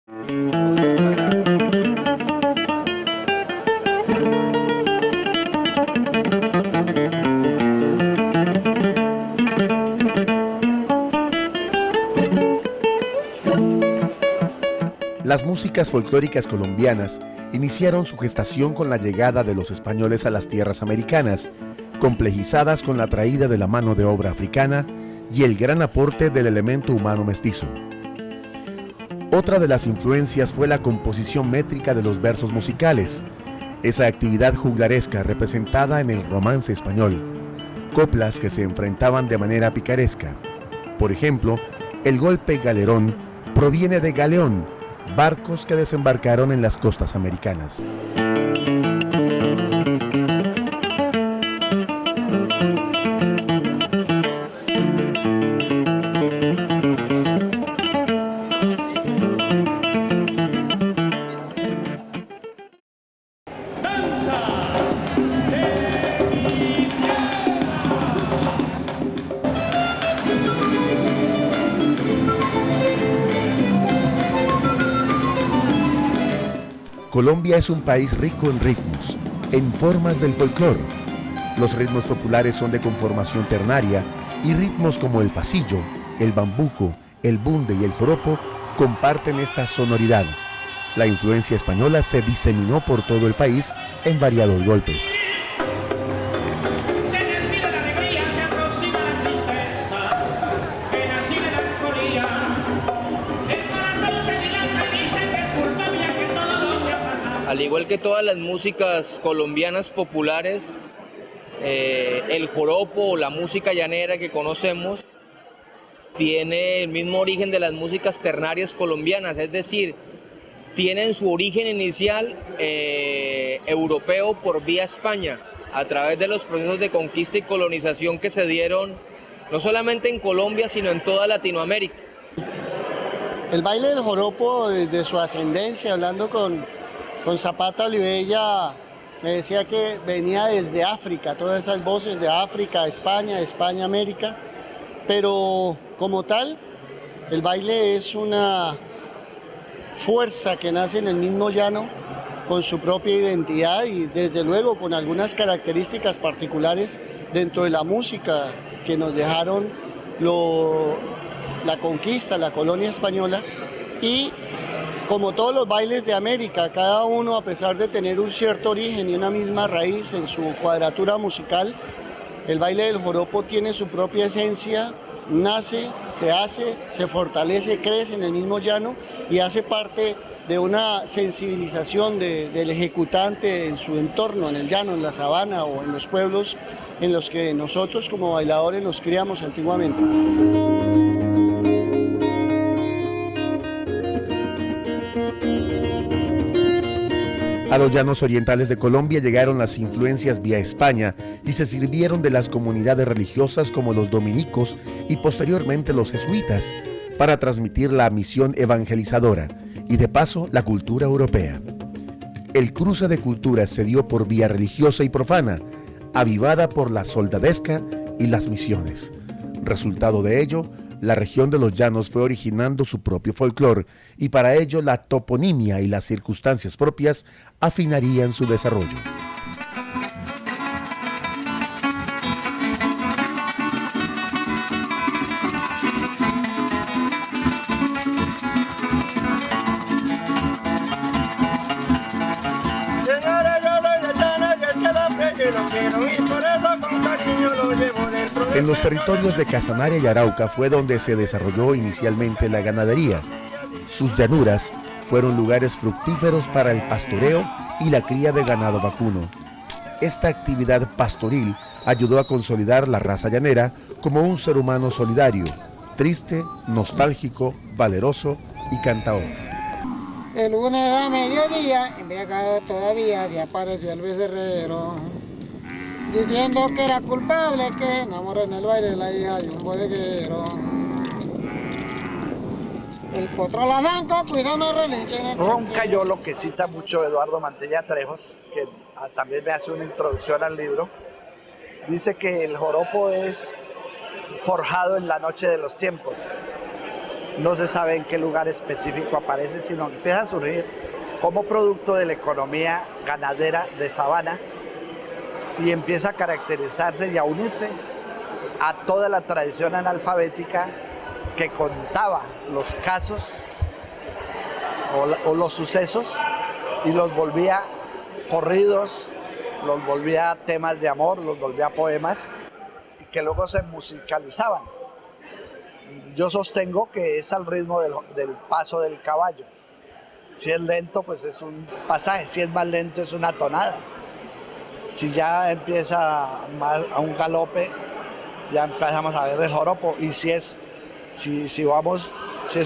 Las músicas folclóricas colombianas iniciaron su gestación con la llegada de los españoles a las tierras americanas, complejizadas con la traída de la mano de obra africana y el gran aporte del elemento humano mestizo. Otra de las influencias fue la composición métrica de los versos musicales, esa actividad juglaresca representada en el romance español, coplas que se enfrentaban de manera picaresca. Por ejemplo, el golpe galerón proviene de galeón, barcos que desembarcaron en las costas americanas. Colombia es un país rico en ritmos, en formas del folclore. Los ritmos populares son de conformación ternaria y ritmos como el pasillo, el bambuco, el bunde y el joropo comparten esta sonoridad. La influencia española se diseminó por todo el país en variados golpes. Al igual que todas las músicas colombianas populares, el joropo o la música llanera que conocemos tiene el mismo origen de las músicas ternarias colombianas, es decir, tienen su origen inicial europeo por vía España, a través de los procesos de conquista y colonización que se dieron no solamente en Colombia, sino en toda Latinoamérica. El baile del joropo, desde su ascendencia, hablando con Zapata Olivella, me decía que venía desde África, todas esas voces de África, España, América, pero como tal, el baile es una fuerza que nace en el mismo llano, con su propia identidad y desde luego con algunas características particulares dentro de la música que nos dejaron la conquista, la colonia española. Y como todos los bailes de América, cada uno, a pesar de tener un cierto origen y una misma raíz en su cuadratura musical, el baile del joropo tiene su propia esencia, nace, se hace, se fortalece, crece en el mismo llano y hace parte de una sensibilización del ejecutante en su entorno, en el llano, en la sabana o en los pueblos en los que nosotros como bailadores nos criamos antiguamente. A los llanos orientales de Colombia llegaron las influencias vía España y se sirvieron de las comunidades religiosas como los dominicos y posteriormente los jesuitas para transmitir la misión evangelizadora y de paso la cultura europea. El cruce de culturas se dio por vía religiosa y profana, avivada por la soldadesca y las misiones. Resultado de ello, la región de los llanos fue originando su propio folclore y para ello la toponimia y las circunstancias propias afinarían su desarrollo. En los territorios de Casanare y Arauca fue donde se desarrolló inicialmente la ganadería. Sus llanuras fueron lugares fructíferos para el pastoreo y la cría de ganado vacuno. Esta actividad pastoril ayudó a consolidar la raza llanera como un ser humano solidario, triste, nostálgico, valeroso y cantador. El lunes a mediodía, embriagado todavía, se apareció el becerrero, diciendo que era culpable que se enamoró en el baile de la hija de un bodeguero. El potro la zanca, cuidado no relinche en el Roncayolo, que cita mucho Eduardo Mantilla Trejos, que también me hace una introducción al libro, dice que el joropo es forjado en la noche de los tiempos. no se sabe en qué lugar específico aparece, sino que empieza a surgir como producto de la economía ganadera de sabana y empieza a caracterizarse y a unirse a toda la tradición analfabética que contaba los casos o los sucesos y los volvía corridos, los volvía temas de amor, los volvía poemas y que luego se musicalizaban. Yo sostengo que es al ritmo del paso del caballo. Si es lento, pues es un pasaje, si es más lento, es una tonada. Si ya empieza a un galope, ya empezamos a ver el joropo. Y si es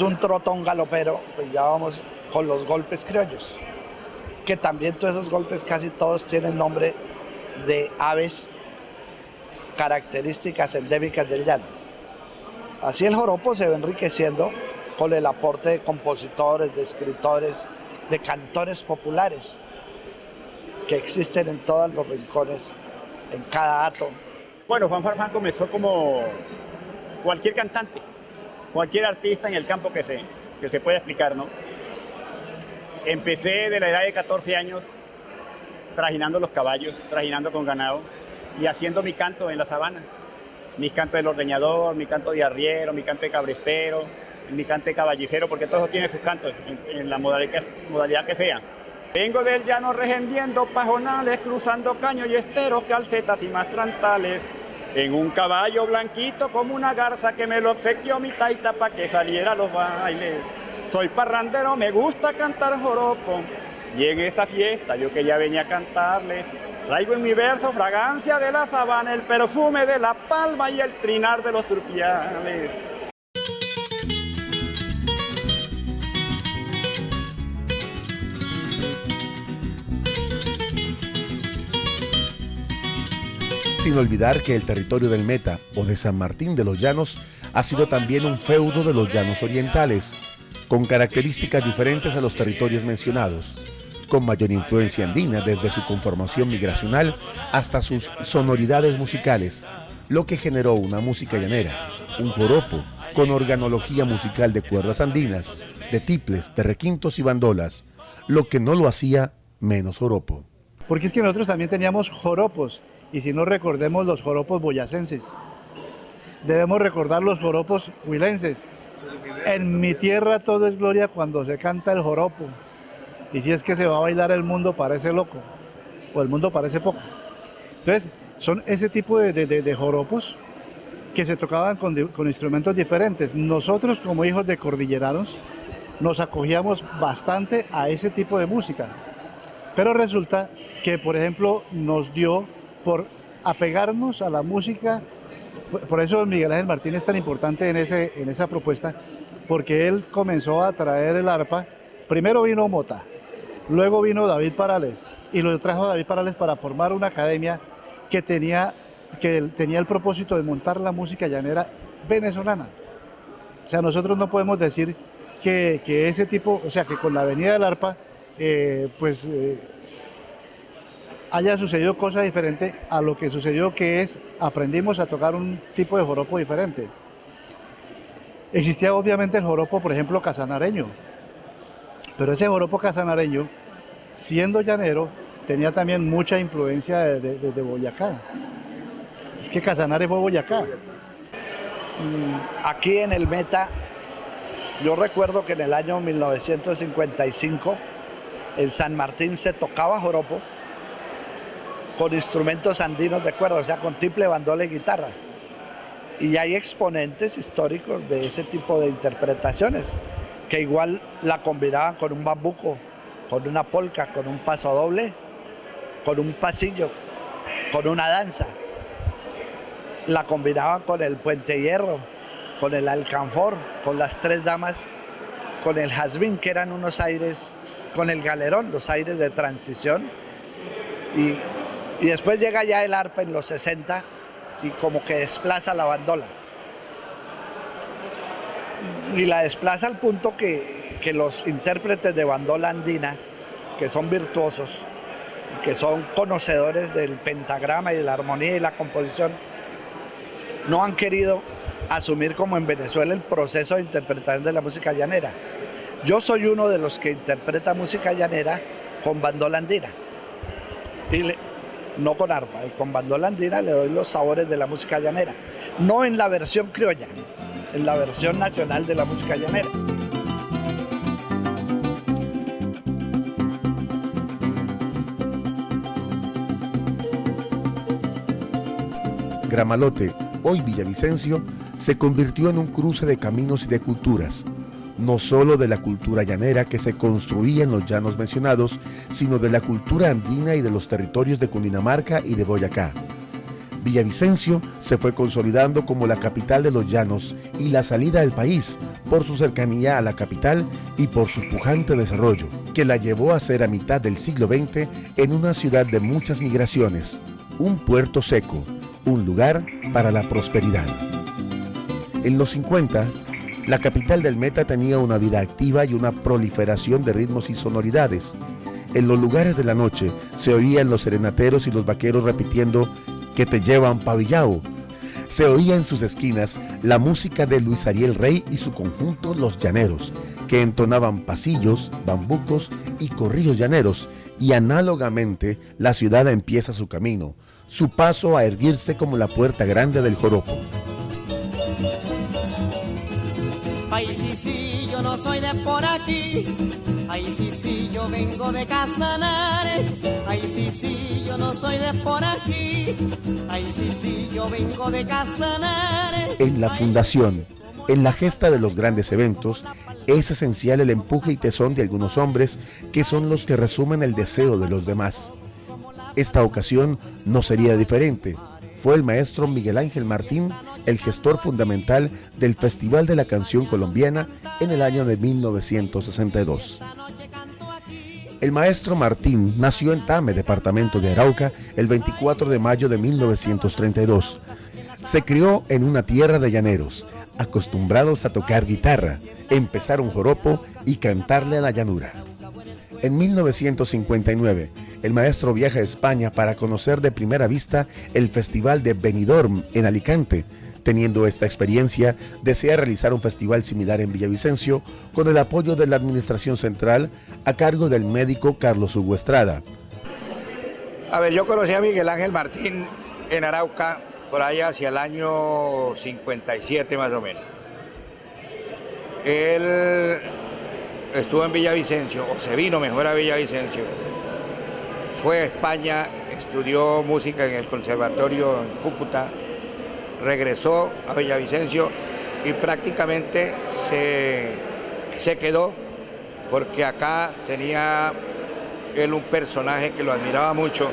un trotón galopero, pues ya vamos con los golpes criollos. Que también todos esos golpes, casi todos tienen nombre de aves características endémicas del llano. Así el joropo se va enriqueciendo con el aporte de compositores, de escritores, de cantores populares que existen en todos los rincones, en cada hato. Bueno, Juan Farfán comenzó como cualquier cantante, cualquier artista en el campo que se pueda explicar, ¿no? Empecé de la edad de 14 años trajinando los caballos, trajinando con ganado y haciendo mi canto en la sabana. Mi canto del ordeñador, mi canto de arriero, mi canto de cabrestero, mi canto de caballicero, porque todo eso tiene sus cantos en la modalidad que sea. Vengo del llano regendiendo pajonales, cruzando caños y esteros, calcetas y mastrantales. En un caballo blanquito como una garza que me lo obsequió mi taita pa' que saliera a los bailes. Soy parrandero, me gusta cantar joropo y en esa fiesta yo que ya venía a cantarle. Traigo en mi verso fragancia de la sabana, el perfume de la palma y el trinar de los turpiales. Sin olvidar que el territorio del Meta o de San Martín de los Llanos ha sido también un feudo de los llanos orientales, con características diferentes a los territorios mencionados, con mayor influencia andina desde su conformación migracional hasta sus sonoridades musicales, lo que generó una música llanera, un joropo con organología musical de cuerdas andinas, de tiples, de requintos y bandolas, lo que no lo hacía menos joropo. Porque es que nosotros también teníamos joropos, y si no recordemos los joropos boyacenses, debemos recordar los joropos huilenses. En mi tierra todo es gloria cuando se canta el joropo. Y si es que se va a bailar el mundo parece loco, o el mundo parece poco. Entonces, son ese tipo de joropos que se tocaban con instrumentos diferentes. Nosotros, como hijos de cordilleranos, nos acogíamos bastante a ese tipo de música. Pero resulta que, por ejemplo, nos dio por apegarnos a la música. Por eso Miguel Ángel Martín es tan importante en esa propuesta, porque él comenzó a traer el arpa. Primero vino Mota, luego vino David Parales, y lo trajo David Parales para formar una academia que tenía el propósito de montar la música llanera venezolana. O sea, nosotros no podemos decir que ese tipo, o sea, que con la venida del arpa, haya sucedido cosa diferente a lo que sucedió, que es aprendimos a tocar un tipo de joropo diferente. Existía obviamente el joropo, por ejemplo, casanareño, pero ese joropo casanareño, siendo llanero, tenía también mucha influencia de Boyacá. Es que Casanare fue Boyacá. Aquí en el Meta, yo recuerdo que en el año 1955 en San Martín se tocaba joropo con instrumentos andinos de cuerda, o sea, con tiple, bandola y guitarra. Y hay exponentes históricos de ese tipo de interpretaciones, que igual la combinaban con un bambuco, con una polca, con un paso doble, con un pasillo, con una danza. La combinaban con el puente hierro, con el alcanfor, con las tres damas, con el jazmín, que eran unos aires, con el galerón, los aires de transición. Y después llega ya el arpa en los 60 y como que desplaza la bandola. Y la desplaza al punto que los intérpretes de bandola andina, que son virtuosos, que son conocedores del pentagrama y de la armonía y la composición, no han querido asumir como en Venezuela el proceso de interpretación de la música llanera. Yo soy uno de los que interpreta música llanera con bandola andina. No con arpa, y con bandola andina le doy los sabores de la música llanera. No en la versión criolla, en la versión nacional de la música llanera. Gramalote, hoy Villavicencio, se convirtió en un cruce de caminos y de culturas, no solo de la cultura llanera que se construía en los llanos mencionados, sino de la cultura andina y de los territorios de Cundinamarca y de Boyacá. Villavicencio se fue consolidando como la capital de los llanos y la salida del país por su cercanía a la capital y por su pujante desarrollo, que la llevó a ser a mitad del siglo XX en una ciudad de muchas migraciones, un puerto seco, un lugar para la prosperidad. En los 50, la capital del Meta tenía una vida activa y una proliferación de ritmos y sonoridades. En los lugares de la noche se oían los serenateros y los vaqueros repitiendo "que te llevan pa' Villao". Se oía en sus esquinas la música de Luis Ariel Rey y su conjunto Los Llaneros, que entonaban pasillos, bambucos y corrillos llaneros, y análogamente la ciudad empieza su camino, su paso a erguirse como la puerta grande del joropo. Ay, sí, yo no soy de por aquí. Ay, sí, yo vengo de Casanare. Ay, sí, yo no soy de por aquí. Ay, sí, yo vengo de Casanare. En la fundación, en la gesta de los grandes eventos, es esencial el empuje y tesón de algunos hombres que son los que resumen el deseo de los demás. Esta ocasión no sería diferente. Fue el maestro Miguel Ángel Martín el gestor fundamental del Festival de la Canción Colombiana en el año de 1962. El maestro Martín nació en Tame, departamento de Arauca, el 24 de mayo de 1932. Se crió en una tierra de llaneros, acostumbrados a tocar guitarra, empezar un joropo y cantarle a la llanura. En 1959, el maestro viaja a España para conocer de primera vista el Festival de Benidorm en Alicante. Teniendo esta experiencia, desea realizar un festival similar en Villavicencio con el apoyo de la Administración Central a cargo del médico Carlos Hugo Estrada. A ver, yo conocí a Miguel Ángel Martín en Arauca por ahí hacia el año 57 más o menos. Él estuvo en Villavicencio, o se vino mejor a Villavicencio. Fue a España, estudió música en el conservatorio en Cúcuta, regresó a Villavicencio y prácticamente se quedó porque acá tenía él un personaje que lo admiraba mucho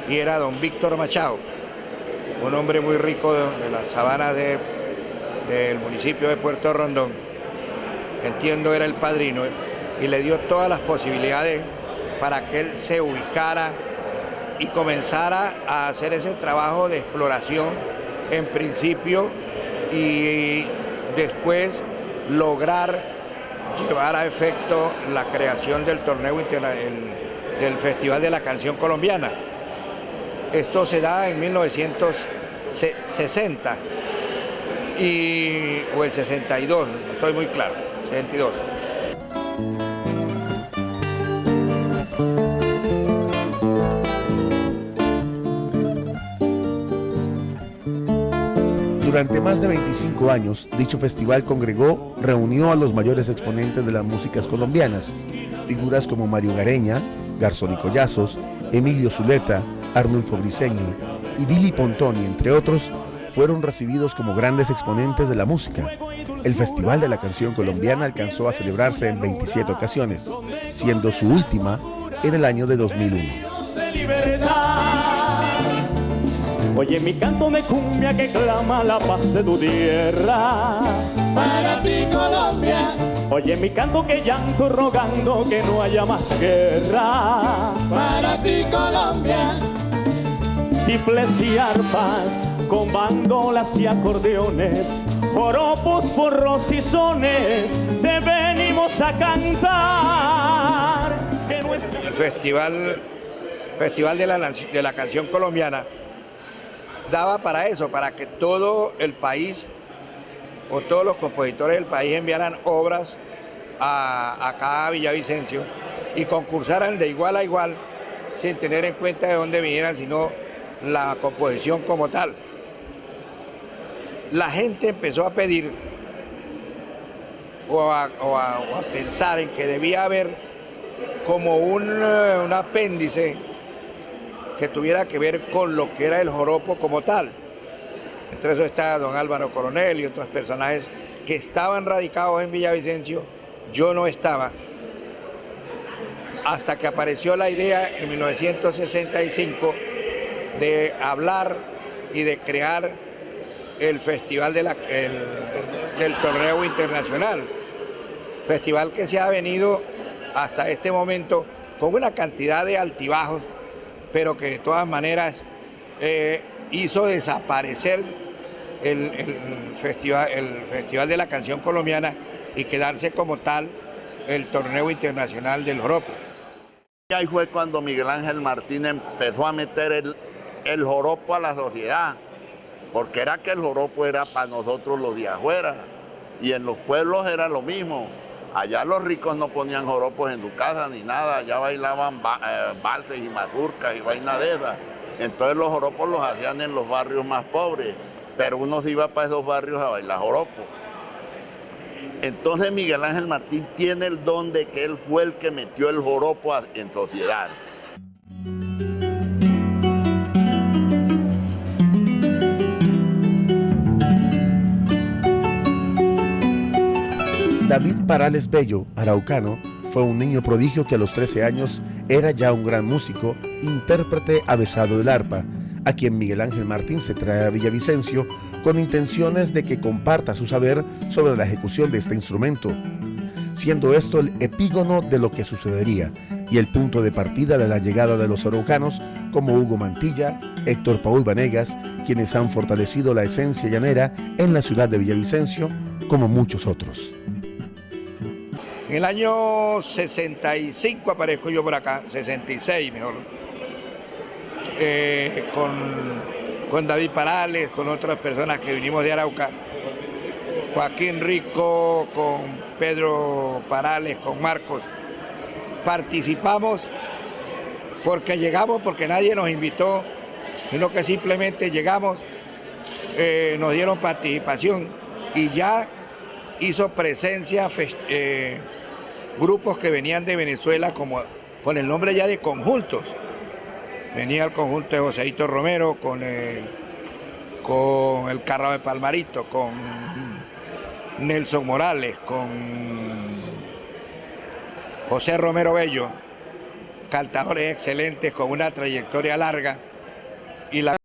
y era don Víctor Machado, un hombre muy rico de la sabana del municipio de Puerto Rondón, que entiendo era el padrino, y le dio todas las posibilidades para que él se ubicara y comenzara a hacer ese trabajo de exploración en principio y después lograr llevar a efecto la creación del torneo del Festival de la Canción Colombiana. Esto se da en 1960 o el 62, no estoy muy claro, 62. Durante más de 25 años, dicho festival reunió a los mayores exponentes de las músicas colombianas, figuras como Mario Gareña, Garzón y Collazos, Emilio Zuleta, Arnulfo Briceño y Billy Pontoni, entre otros, fueron recibidos como grandes exponentes de la música. El Festival de la Canción Colombiana alcanzó a celebrarse en 27 ocasiones, siendo su última en el año de 2001. Oye mi canto de cumbia que clama la paz de tu tierra. Para ti Colombia. Oye mi canto que llanto rogando que no haya más guerra. Para ti Colombia. Tiples y arpas con bandolas y acordeones, joropos, porros y sones, te venimos a cantar. Que nuestra... El Festival de la Canción Colombiana daba para eso, para que todo el país o todos los compositores del país enviaran obras acá a Villavicencio y concursaran de igual a igual sin tener en cuenta de dónde vinieran, sino la composición como tal. La gente empezó a pedir o a pensar en que debía haber como un apéndice que tuviera que ver con lo que era el joropo como tal. Entre eso está don Álvaro Coronel y otros personajes que estaban radicados en Villavicencio. Yo no estaba, hasta que apareció la idea en 1965 de hablar y de crear el festival del torneo internacional, festival que se ha venido hasta este momento con una cantidad de altibajos, pero que de todas maneras hizo desaparecer el festival de la canción colombiana y quedarse como tal el torneo internacional del joropo. Y ahí fue cuando Miguel Ángel Martín empezó a meter el joropo a la sociedad, porque era que el joropo era para nosotros los de afuera, y en los pueblos era lo mismo. Allá los ricos no ponían joropos en su casa ni nada, allá bailaban valses y mazurcas y vaina de esas. Entonces los joropos los hacían en los barrios más pobres, pero uno se iba para esos barrios a bailar joropo. Entonces Miguel Ángel Martín tiene el don de que él fue el que metió el joropo en sociedad. David Parales Bello, araucano, fue un niño prodigio que a los 13 años era ya un gran músico, intérprete avesado del arpa, a quien Miguel Ángel Martín se trae a Villavicencio con intenciones de que comparta su saber sobre la ejecución de este instrumento, siendo esto el epígono de lo que sucedería y el punto de partida de la llegada de los araucanos como Hugo Mantilla, Héctor Paul Vanegas, quienes han fortalecido la esencia llanera en la ciudad de Villavicencio, como muchos otros. En el año 65 aparezco yo por acá, 66 mejor, con David Parales, con otras personas que vinimos de Arauca, Joaquín Rico, con Pedro Parales, con Marcos. Participamos porque llegamos, porque nadie nos invitó, sino que simplemente llegamos, nos dieron participación y ya hizo presencia grupos que venían de Venezuela como con el nombre ya de conjuntos. Venía el conjunto de Joséito Romero con el Carrao de Palmarito, con Nelson Morales, con José Romero Bello, cantadores excelentes con una trayectoria larga, y la